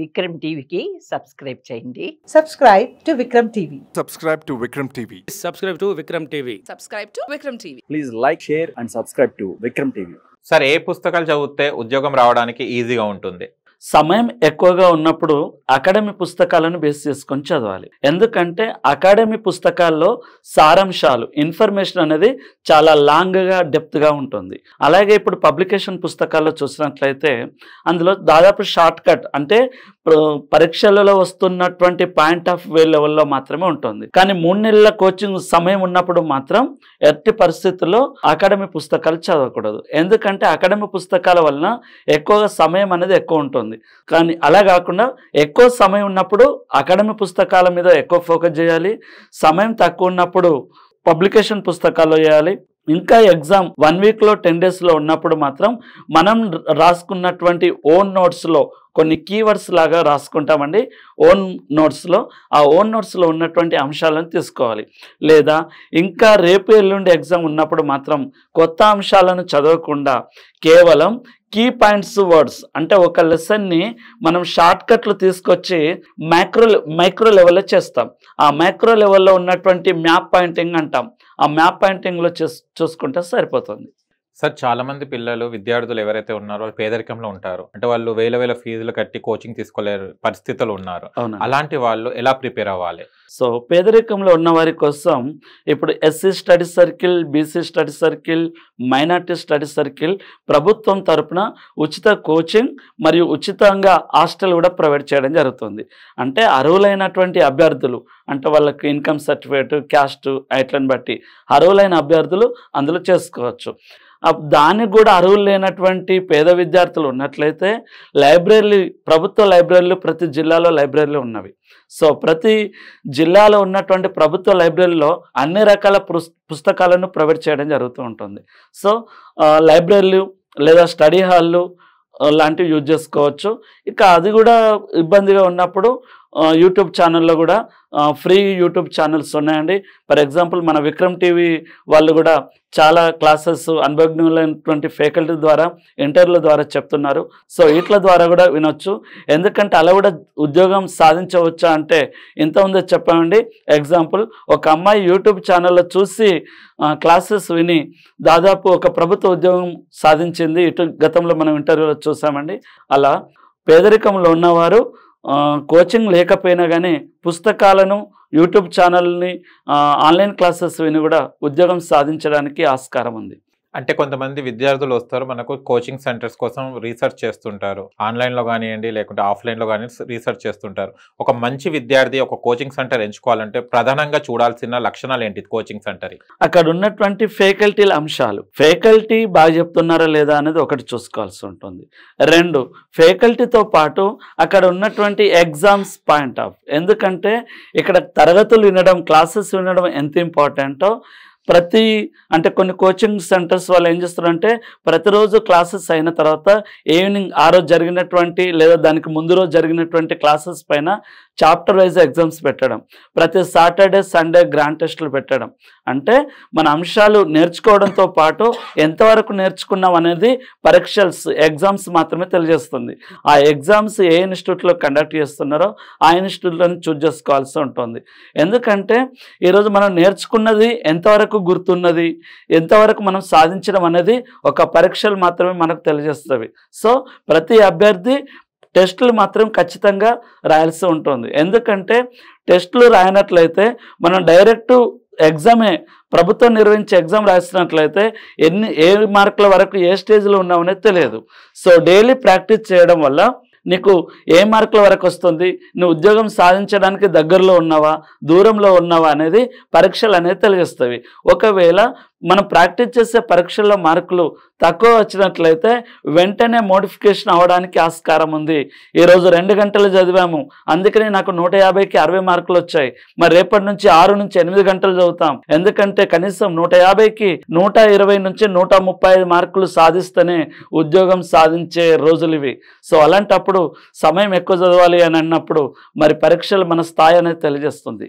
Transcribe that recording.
విక్రమ్ టీవీకి సబ్స్క్రైబ్ చేయండి. Subscribe to Vikram TV. Subscribe to Vikram TV. Subscribe to Vikram TV. Subscribe to Vikram TV. Please like, share and subscribe to Vikram TV. Sir ఏ పుస్తకాలు చదివితే ఉద్యోగం రావడానికి ఈజీగా ఉంటుంది? సమయం ఎక్కువగా ఉన్నప్పుడు అకాడమీ పుస్తకాలను బేస్ చేసుకొని చదవాలి. ఎందుకంటే అకాడమీ పుస్తకాల్లో సారాంశాలు ఇన్ఫర్మేషన్ అనేది చాలా లాంగ్గా డెప్త్గా ఉంటుంది. అలాగే ఇప్పుడు పబ్లికేషన్ పుస్తకాల్లో చూసినట్లయితే అందులో దాదాపు షార్ట్ కట్ అంటే పరీక్షలలో వస్తున్నటువంటి పాయింట్ ఆఫ్ వ్యూ లెవెల్లో మాత్రమే ఉంటుంది. కానీ 3 నెలల కోచింగ్ సమయం ఉన్నప్పుడు మాత్రం ఎట్టి పరిస్థితుల్లో అకాడమీ పుస్తకాలు చదవకూడదు. ఎందుకంటే అకాడమీ పుస్తకాల వలన ఎక్కువగా సమయం అనేది ఎక్కువ ఉంటుంది. కానీ అలా కాకుండా ఎక్కువ సమయం ఉన్నప్పుడు అకాడమీ పుస్తకాల మీద ఎక్కువ ఫోకస్ చేయాలి. సమయం తక్కువ ఉన్నప్పుడు పబ్లికేషన్ పుస్తకాల్లో చేయాలి. ఇంకా ఎగ్జామ్ 1 వీక్లో 10 డేస్లో ఉన్నప్పుడు మాత్రం మనం రాసుకున్నటువంటి ఓన్ నోట్స్లో కొన్ని కీవర్డ్స్ లాగా రాసుకుంటామండి. ఓన్ నోట్స్లో ఆ ఓన్ నోట్స్లో ఉన్నటువంటి అంశాలను తీసుకోవాలి. లేదా ఇంకా రేపు ఎల్లుండి ఎగ్జామ్ ఉన్నప్పుడు మాత్రం కొత్త అంశాలను చదవకుండా కేవలం కీ పాయింట్స్ వర్డ్స్ అంటే ఒక లెసన్ని మనం షార్ట్ కట్లు తీసుకొచ్చి మైక్రో లెవెల్లో చేస్తాం. ఆ మైక్రో లెవెల్లో ఉన్నటువంటి మ్యాప్ పాయింటింగ్ అంటాం. ఆ మ్యాప్ పాయింటింగ్లో చూసుకుంటే సరిపోతుంది. సార్ చాలా మంది పిల్లలు విద్యార్థులు ఎవరైతే ఉన్నారో వాళ్ళు పేదరికంలో ఉంటారు. అంటే వాళ్ళు వేల ఫీజులు కట్టి కోచింగ్ తీసుకోలేరు పరిస్థితులు ఉన్నారు. అలాంటి వాళ్ళు ఎలా ప్రిపేర్ అవ్వాలి? సో పేదరికంలో ఉన్న వారి కోసం ఇప్పుడు SC study circle, BC study circle, minority study circle ప్రభుత్వం తరపున ఉచిత కోచింగ్ మరియు ఉచితంగా హాస్టల్ కూడా ప్రొవైడ్ చేయడం జరుగుతుంది. అంటే అర్హులైనటువంటి అభ్యర్థులు అంటే వాళ్ళకి ఇన్కమ్ సర్టిఫికేట్, క్యాస్ట్ ఐట్లను బట్టి అర్హులైన అభ్యర్థులు అందులో చేసుకోవచ్చు. దానికి కూడా అర్హులు లేనటువంటి పేద విద్యార్థులు ఉన్నట్లయితే ప్రభుత్వ లైబ్రరీలు ప్రతి జిల్లాలో లైబ్రరీలు ఉన్నవి. సో ప్రతి జిల్లాలో ఉన్నటువంటి ప్రభుత్వ లైబ్రరీలో అన్ని రకాల పుస్తకాలను ప్రొవైడ్ చేయడం జరుగుతూ ఉంటుంది. సో లైబ్రరీలు లేదా స్టడీ హాళ్ళు లాంటివి యూజ్ చేసుకోవచ్చు. ఇక అది కూడా ఇబ్బందిగా ఉన్నప్పుడు యూట్యూబ్ ఛానల్లో కూడా ఫ్రీ యూట్యూబ్ ఛానల్స్ ఉన్నాయండి. ఫర్ ఎగ్జాంపుల్ మన విక్రమ్ టీవీ వాళ్ళు కూడా చాలా క్లాసెస్ అనుభవజ్ఞులైనటువంటి ఫ్యాకల్టీ ద్వారా ఇంటర్వ్యూల ద్వారా చెప్తున్నారు. సో వీటి ద్వారా కూడా వినొచ్చు. ఎందుకంటే అలా కూడా ఉద్యోగం సాధించవచ్చా అంటే ఇంతకుముందే చెప్పామండి. ఎగ్జాంపుల్ ఒక అమ్మాయి యూట్యూబ్ ఛానల్లో చూసి క్లాసెస్ విని దాదాపు ఒక ప్రభుత్వ ఉద్యోగం సాధించింది. గతంలో మనం ఇంటర్వ్యూలో చూసామండి. అలా పేదరికంలో ఉన్నవారు కోచింగ్ లేకపోయినా కానీ పుస్తకాలను, యూట్యూబ్ ఛానల్ని, ఆన్లైన్ క్లాసెస్ విని కూడా ఉద్యోగం సాధించడానికి ఆస్కారం ఉంది. అంటే కొంతమంది విద్యార్థులు వస్తారు మనకు కోచింగ్ సెంటర్స్ కోసం రీసెర్చ్ చేస్తుంటారు. ఆన్లైన్లో కానివ్వండి లేకుంటే ఆఫ్లైన్లో కానీ రీసెర్చ్ చేస్తుంటారు. ఒక మంచి విద్యార్థి ఒక కోచింగ్ సెంటర్ ఎంచుకోవాలంటే ప్రధానంగా చూడాల్సిన లక్షణాలు ఏంటి? కోచింగ్ సెంటర్ అక్కడ ఉన్నటువంటి ఫ్యాకల్టీల అంశాలు, ఫ్యాకల్టీ బాగా చెప్తున్నారా లేదా అనేది ఒకటి చూసుకోవాల్సి ఉంటుంది. 2 ఫ్యాకల్టీతో పాటు అక్కడ ఉన్నటువంటి ఎగ్జామ్స్ పాయింట్ ఆఫ్, ఎందుకంటే ఇక్కడ తరగతులు వినడం, క్లాసెస్ వినడం ఎంత ఇంపార్టెంటో అంటే కొన్ని కోచింగ్ సెంటర్స్ వాళ్ళు ఏం చేస్తారంటే ప్రతిరోజు క్లాసెస్ అయిన తర్వాత ఈవినింగ్ ఆ రోజు జరిగినటువంటి లేదా దానికి ముందు రోజు జరిగినటువంటి క్లాసెస్ పైన చాప్టర్ వైజ్ ఎగ్జామ్స్ పెట్టడం, ప్రతి సాటర్డే సండే గ్రాండ్ టెస్టులు పెట్టడం. అంటే మన అంశాలు నేర్చుకోవడంతో పాటు ఎంతవరకు నేర్చుకున్నాం అనేది ఎగ్జామ్స్ మాత్రమే తెలియజేస్తుంది. ఆ ఎగ్జామ్స్ ఏ ఇన్స్టిట్యూట్లో కండక్ట్ చేస్తున్నారో ఆ ఇన్స్టిట్యూట్లను చూజ్ చేసుకోవాల్సి ఉంటుంది. ఎందుకంటే ఈరోజు మనం నేర్చుకున్నది ఎంతవరకు గుర్తున్నది, ఎంతవరకు మనం సాధించడం అనేది ఒక పరీక్షలు మాత్రమే మనకు తెలియజేస్తవి. సో ప్రతి అభ్యర్థి టెస్టులు మాత్రం ఖచ్చితంగా రాయాల్సి ఉంటుంది. ఎందుకంటే టెస్టులు రాయనట్లయితే మనం డైరెక్ట్ ఎగ్జామే ప్రభుత్వం నిర్వహించే ఎగ్జామ్ రాసినట్లయితే ఏ మార్కుల వరకు ఏ స్టేజ్లో ఉన్నామనేది తెలియదు. సో డైలీ ప్రాక్టీస్ చేయడం వల్ల నీకు ఏ మార్కుల వరకు వస్తుంది, నువ్వు ఉద్యోగం సాధించడానికి దగ్గరలో ఉన్నావా దూరంలో ఉన్నావా అనేది పరీక్షలు అనేది తెలియజేస్తాయి. ఒకవేళ మనం ప్రాక్టీస్ చేసే పరీక్షల్లో మార్కులు తక్కువ వచ్చినట్లయితే వెంటనే మోడిఫికేషన్ అవ్వడానికి ఆస్కారం ఉంది. ఈరోజు 2 గంటలు చదివాము అందుకని నాకు 150కి 60 మార్కులు వచ్చాయి, మరి రేపటి నుంచి 6 నుంచి 8 గంటలు చదువుతాం. ఎందుకంటే కనీసం 150కి 120 నుంచి 135 మార్కులు సాధిస్తేనే ఉద్యోగం సాధించే రోజులు ఇవి. సో అలాంటప్పుడు సమయం ఎక్కువ చదవాలి అని అన్నప్పుడు మరి పరీక్షలు మన స్థాయి అనేది తెలియజేస్తుంది.